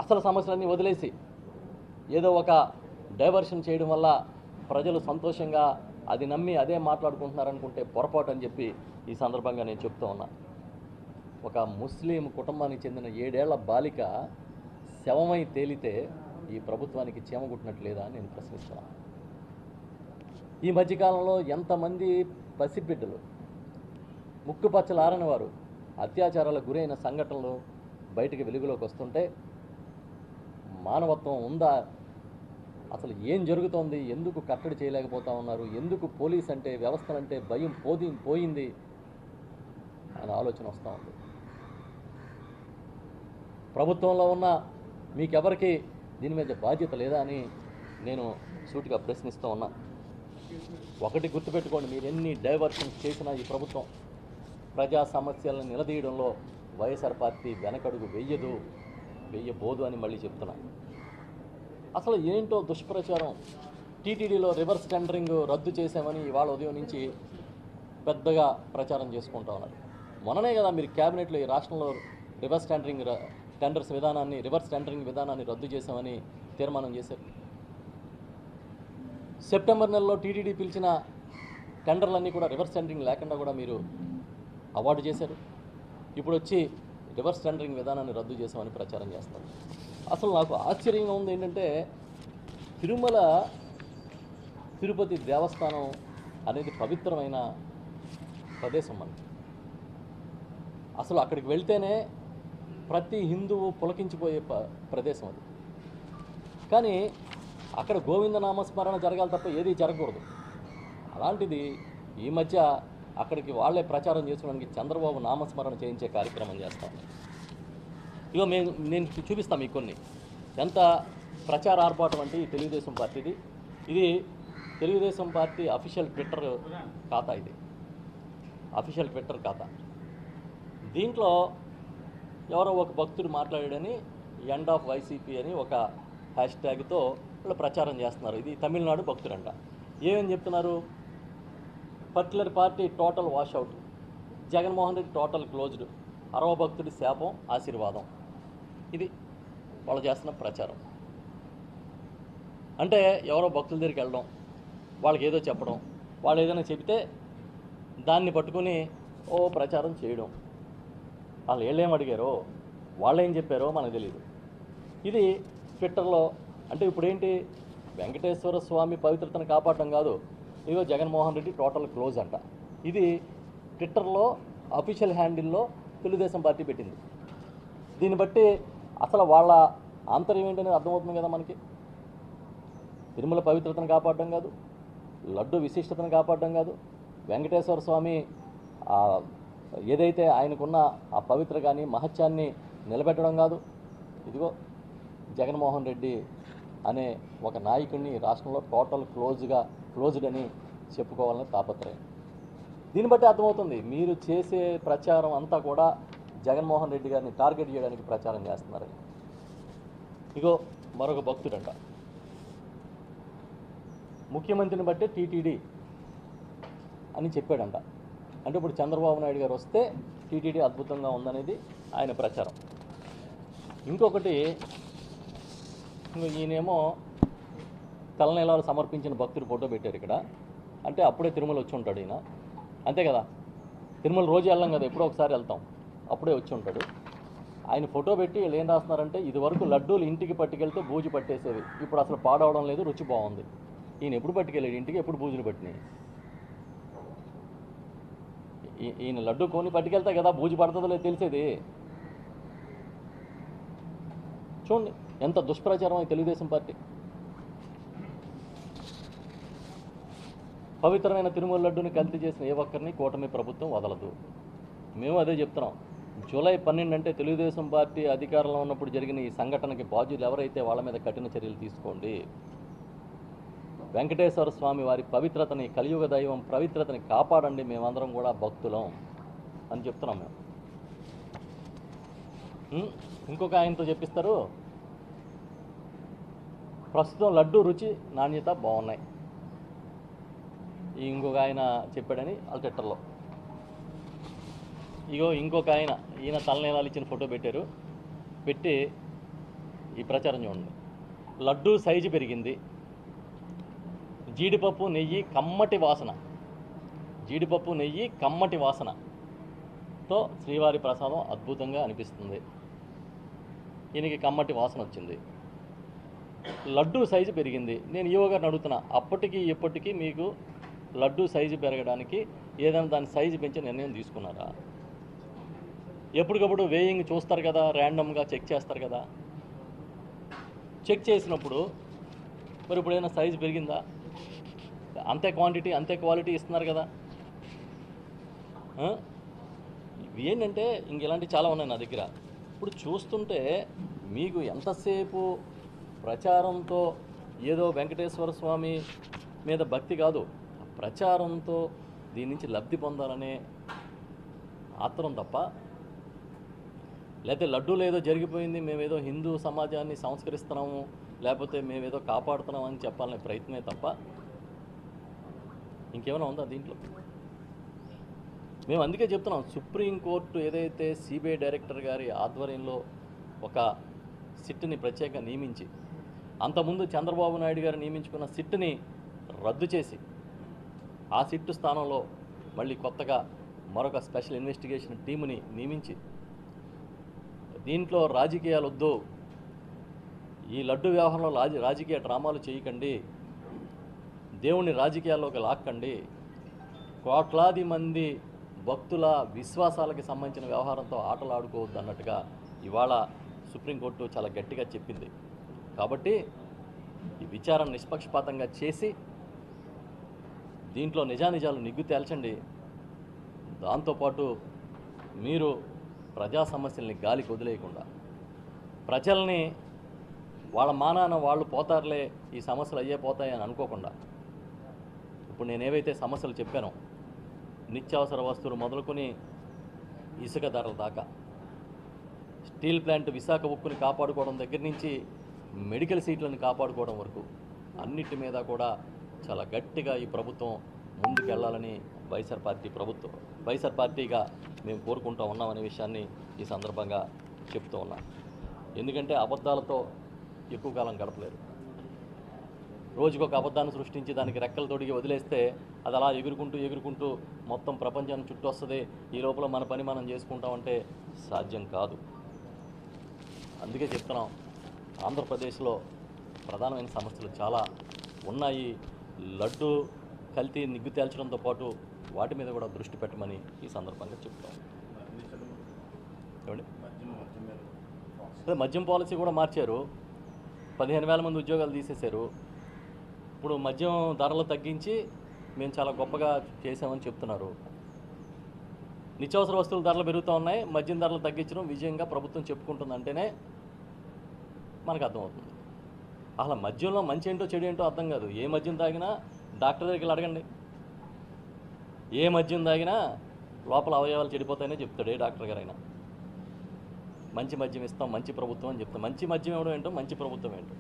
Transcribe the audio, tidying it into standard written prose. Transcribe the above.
అసలు సమస్యలన్నీ వదిలేసి ఏదో ఒక డైవర్షన్ చేయడం వల్ల ప్రజలు సంతోషంగా అది నమ్మి అదే మాట్లాడుకుంటున్నారనుకుంటే పొరపాటు అని చెప్పి ఈ సందర్భంగా నేను చెప్తూ ఉన్నా. ఒక ముస్లిం కుటుంబానికి చెందిన 7 ఏళ్ల బాలిక శవమై తేలితే ఈ ప్రభుత్వానికి చీమగుట్టినట్లేదా అని నేను ప్రశ్నిస్తున్నాను. ఈ మధ్యకాలంలో ఎంతమంది పసిబిడ్డలు ముక్కుపచ్చలారని వారు అత్యాచారాలకు గురైన సంఘటనలు బయటికి వెలుగులోకి వస్తుంటే మానవత్వం ఉందా? అసలు ఏం జరుగుతోంది? ఎందుకు కట్టడి చేయలేకపోతా ఉన్నారు? ఎందుకు పోలీస్ అంటే వ్యవస్థలంటే భయం పోయింది అనే ఆలోచన వస్తూ ఉంది. ప్రభుత్వంలో ఉన్న మీకెవరికి దీని మీద బాధ్యత లేదా అని నేను సూటిగా ప్రశ్నిస్తూ ఉన్నా. ఒకటి గుర్తుపెట్టుకోండి, మీరు ఎన్ని డైవర్షన్స్ చేసినా ఈ ప్రభుత్వం ప్రజా సమస్యలను నిలదీయడంలో వైఎస్ఆర్ పార్టీ వెనకడుగు వెయ్యబోదు అని మళ్ళీ చెప్తున్నా. అసలు ఏంటో దుష్ప్రచారం. టీటీడీలో రివర్స్ టెండరింగ్ రద్దు చేశామని ఇవాళ ఉదయం నుంచి పెద్దగా ప్రచారం చేసుకుంటా ఉన్నారు. మొన్ననే కదా మీరు క్యాబినెట్లో ఈ రాష్ట్రంలో రివర్స్ టెండరింగ్ విధానాన్ని రద్దు చేశామని తీర్మానం చేశారు. సెప్టెంబర్ నెలలో టీటీడీ పిలిచిన టెండర్లన్నీ కూడా రివర్స్ టెండరింగ్ లేకుండా కూడా మీరు అవార్డు చేశారు. ఇప్పుడు వచ్చి రివర్స్ టెండరింగ్ విధానాన్ని రద్దు చేశామని ప్రచారం చేస్తారు. అసలు నాకు ఆశ్చర్యంగా ఉంది ఏంటంటే తిరుపతి దేవస్థానం అనేది పవిత్రమైన ప్రదేశం మనకి. అసలు అక్కడికి వెళ్తేనే ప్రతి హిందువు పులకించిపోయే ప్రదేశం అది. కానీ అక్కడ గోవింద నామస్మరణ జరగాలి తప్ప ఏది జరగకూడదు. అలాంటిది ఈ మధ్య అక్కడికి వాళ్ళే ప్రచారం చేసుకోవడానికి చంద్రబాబు నామస్మరణ చేయించే కార్యక్రమం చేస్తాం. ఇగో నేను చూపిస్తాను మీకు కొన్ని. ఎంత ప్రచార ఆర్భాటం అంటే ఈ తెలుగుదేశం పార్టీది. ఇది తెలుగుదేశం పార్టీ అఫీషియల్ ట్విట్టర్ ఖాతా. ఇది అఫీషియల్ ట్విట్టర్ ఖాతా. దీంట్లో ఎవరో ఒక భక్తుడు మాట్లాడాడని ఎండ్ ఆఫ్ వైసీపీ అని ఒక హ్యాష్ ట్యాగ్తో వాళ్ళు ప్రచారం చేస్తున్నారు. ఇది తమిళనాడు భక్తుడంట. ఏమని చెప్తున్నారు? Particular party total washout, Jaganmohan Reddy total closed, అరవ భక్తుడి శాపం ఆశీర్వాదం. ఇది వాళ్ళు చేస్తున్న ప్రచారం. అంటే ఎవరో భక్తుల దగ్గరికి వెళ్ళడం, వాళ్ళకి ఏదో చెప్పడం, వాళ్ళు ఏదైనా చెబితే దాన్ని పట్టుకుని ప్రచారం చేయడం. వాళ్ళు ఏం అడిగారో వాళ్ళు ఏం చెప్పారో మనకు తెలియదు. ఇది ట్విట్టర్లో. అంటే ఇప్పుడేంటి, వెంకటేశ్వర స్వామి పవిత్రతను కాపాడటం కాదు, ఇదిగో జగన్మోహన్ రెడ్డి టోటల్ క్లోజ్ అంట. ఇది ట్విట్టర్లో అఫీషియల్ హ్యాండిల్లో తెలుగుదేశం పార్టీ పెట్టింది. దీన్ని బట్టి అసలు వాళ్ళ ఆంతర్యం ఏంటనేది అర్థమవుతుంది కదా మనకి. తిరుమల పవిత్రతను కాపాడడం కాదు, లడ్డు విశిష్టతను కాపాడడం కాదు, వెంకటేశ్వర స్వామి ఏదైతే ఆయనకున్న ఆ పవిత్ర కానీ మహత్యాన్ని నిలబెట్టడం కాదు. ఇదిగో జగన్మోహన్ రెడ్డి అనే ఒక నాయకుడిని రాష్ట్రంలో టోటల్ క్లోజ్డ్ అని చెప్పుకోవాలని తాపత్రయం. దీన్ని బట్టి అర్థమవుతుంది మీరు చేసే ప్రచారం అంతా కూడా జగన్మోహన్ రెడ్డి గారిని టార్గెట్ చేయడానికి ప్రచారం చేస్తున్నారని. ఇగో మరొక భక్తుడంట, ముఖ్యమంత్రిని బట్టే టీటీడీ అని చెప్పాడంట. అంటే ఇప్పుడు చంద్రబాబు నాయుడు గారు వస్తే టీటీడీ అద్భుతంగా ఉందనేది ఆయన ప్రచారం. ఇంకొకటి, ఈయనేమో తలనీలాలు సమర్పించిన భక్తుడు ఫోటో పెట్టారు ఇక్కడ. అంటే అప్పుడే తిరుమల వచ్చి ఉంటాడు ఈయన, అంతే కదా. తిరుమల రోజు వెళ్ళాం కదా, ఎప్పుడో ఒకసారి వెళ్తాం, అప్పుడే వచ్చి ఉంటాడు. ఆయన ఫోటో పెట్టి వీళ్ళు ఏం రాస్తున్నారంటే, ఇదివరకు లడ్డూలు ఇంటికి పట్టుకెళ్తే బూజు పట్టేసేవి, ఇప్పుడు అసలు పాడవడం లేదు, రుచి బాగుంది. ఈయన ఎప్పుడు పట్టుకెళ్ళాడు ఇంటికి? ఎప్పుడు బూజులు పట్టినాయి? ఈయన లడ్డు కొని పట్టుకెళ్తా కదా బూజు పడుతుందో లేదు తెలిసేది. చూడండి ఎంత దుష్ప్రచారం ఈ తెలుగుదేశం పార్టీ. పవిత్రమైన తిరుమల లడ్డుని కల్తీ చేసిన ఏ ఒక్కరిని కూటమి ప్రభుత్వం వదలదు. మేము అదే చెప్తున్నాం. జూలై 12 అంటే తెలుగుదేశం పార్టీ అధికారంలో ఉన్నప్పుడు జరిగిన ఈ సంఘటనకి బాధ్యులు ఎవరైతే వాళ్ళ మీద కఠిన చర్యలు తీసుకోండి. వెంకటేశ్వర స్వామి వారి పవిత్రతని, కలియుగ దైవం పవిత్రతని కాపాడండి, మేమందరం కూడా భక్తులం అని చెప్తున్నాం మేము. ఇంకొక ఆయనతో చెప్పిస్తారు, ప్రస్తుతం లడ్డు రుచి నాణ్యత బాగున్నాయి. ఇంకొక ఆయన చెప్పాడని వాళ్ళ ట్విట్టర్లో. ఇగో ఇంకొక ఆయన, ఈయన తలనీలాలు ఇచ్చిన ఫోటో పెట్టారు. పెట్టి ఈ ప్రచారం చూడండి. లడ్డూ సైజు పెరిగింది, జీడిపప్పు నెయ్యి కమ్మటి వాసన, జీడిపప్పు నెయ్యి కమ్మటి వాసనతో శ్రీవారి ప్రసాదం అద్భుతంగా అనిపిస్తుంది. ఈయనకి కమ్మటి వాసన వచ్చింది. లడ్డూ సైజు పెరిగింది. నేను ఈవో గారిని అడుగుతున్నా, అప్పటికి ఇప్పటికీ మీకు లడ్డూ సైజు పెరగడానికి ఏదైనా దాని సైజు పెంచి నిర్ణయం తీసుకున్నారా? ఎప్పటికప్పుడు వేయింగ్ చూస్తారు కదా, ర్యాండమ్గా చెక్ చేస్తారు కదా. చెక్ చేసినప్పుడు మరి ఇప్పుడు ఏదైనా సైజు పెరిగిందా? అంతే క్వాంటిటీ అంతే క్వాలిటీ ఇస్తున్నారు కదా. ఇవి ఏంటంటే ఇంక ఇలాంటివి చాలా ఉన్నాయి నా దగ్గర. ఇప్పుడు చూస్తుంటే మీకు ఎంతసేపు ప్రచారంతో ఏదో వెంకటేశ్వర స్వామి మీద భక్తి కాదు, ప్రచారంతో దీని నుంచి లబ్ధి పొందాలనే ఆత్రం తప్ప, లేకపోతే లడ్డూలో ఏదో జరిగిపోయింది మేమేదో హిందూ సమాజాన్ని సంస్కరిస్తున్నాము లేకపోతే మేమేదో కాపాడుతున్నాం అని చెప్పాలనే ప్రయత్నమే తప్ప ఇంకేమైనా ఉందా దీంట్లో? మేము అందుకే చెప్తున్నాం, సుప్రీంకోర్టు ఏదైతే సిబిఐ డైరెక్టర్ గారి ఆధ్వర్యంలో ఒక సిట్ని ప్రత్యేకంగా నియమించి, అంతకుముందు చంద్రబాబు నాయుడు గారు నియమించుకున్న సిట్ని రద్దు చేసి ఆ సిట్టు స్థానంలో మళ్ళీ కొత్తగా మరొక స్పెషల్ ఇన్వెస్టిగేషన్ టీముని నియమించి, దీంట్లో రాజకీయాలు వద్దు, ఈ లడ్డు వ్యవహారంలో రాజకీయ డ్రామాలు చేయకండి, దేవుని రాజకీయాల్లోకి లాక్కండి, కోట్లాది మంది భక్తుల విశ్వాసాలకి సంబంధించిన వ్యవహారంతో ఆటలాడుకోవద్దు అన్నట్టుగా ఇవాళ సుప్రీంకోర్టు చాలా గట్టిగా చెప్పింది. కాబట్టి ఈ విచారణ నిష్పక్షపాతంగా చేసి దీంట్లో నిజానిజాలు నిగ్గు తేల్చండి. దాంతోపాటు మీరు ప్రజా సమస్యల్ని గాలికి వదిలేయకుండా, ప్రజల్ని వాళ్ళ మానాన వాళ్ళు పోతారులే, ఈ సమస్యలు అయ్యే పోతాయి అని అనుకోకుండా, ఇప్పుడు నేను ఏవైతే సమస్యలు చెప్పానో నిత్యావసర వస్తువులు మొదలుకొని ఇసుక ధరల దాకా, స్టీల్ ప్లాంట్ విశాఖ ఉక్కుని కాపాడుకోవడం దగ్గర నుంచి మెడికల్ సీట్లను కాపాడుకోవడం వరకు అన్నిటి మీద కూడా చాలా గట్టిగా ఈ ప్రభుత్వం ముందుకెళ్లాలని వైఎస్ఆర్ పార్టీగా మేము కోరుకుంటూ ఉన్నామనే విషయాన్ని ఈ సందర్భంగా చెప్తూ ఉన్నాం. ఎందుకంటే అబద్ధాలతో ఎక్కువ కాలం గడపలేరు. రోజుకొక అబద్ధాన్ని సృష్టించి దానికి రెక్కలు తొడిగి వదిలేస్తే అది అలా ఎగురుకుంటూ మొత్తం ప్రపంచాన్ని చుట్టూ వస్తుంది. ఈ లోపల మన పని మనం చేసుకుంటామంటే సాధ్యం కాదు. అందుకే చెప్తున్నాం, ఆంధ్రప్రదేశ్లో ప్రధానమైన సమస్యలు చాలా ఉన్నాయి. లడ్డు కల్తీ నిగ్గు తేల్చడంతో పాటు వాటి మీద కూడా దృష్టి పెట్టమని ఈ సందర్భంగా చెప్తాం. మద్యం పాలసీ కూడా మార్చారు. 15,000 మంది ఉద్యోగాలు తీసేశారు. ఇప్పుడు మద్యం ధరలు తగ్గించి మేము చాలా గొప్పగా చేసామని చెప్తున్నారు. నిత్యావసర వస్తువుల ధరలు పెరుగుతూ ఉన్నాయి, మద్యం ధరలు తగ్గించడం విజయంగా ప్రభుత్వం చెప్పుకుంటుందంటేనే మనకు అర్థమవుతుంది. అసలు మద్యంలో మంచి ఏంటో చెడు ఏంటో అర్థం కాదు. ఏ మద్యం తాగినా డాక్టర్ దగ్గరికి అడగండి, ఏ మద్యం తాగినా లోపల అవయవాలు చెడిపోతాయనే చెప్తాడు ఏ డాక్టర్ గారైనా. మంచి మద్యం ఇస్తాం, మంచి ప్రభుత్వం అని చెప్తాం. మంచి మద్యం ఇవ్వడం ఏంటో, మంచి ప్రభుత్వం ఏంటో.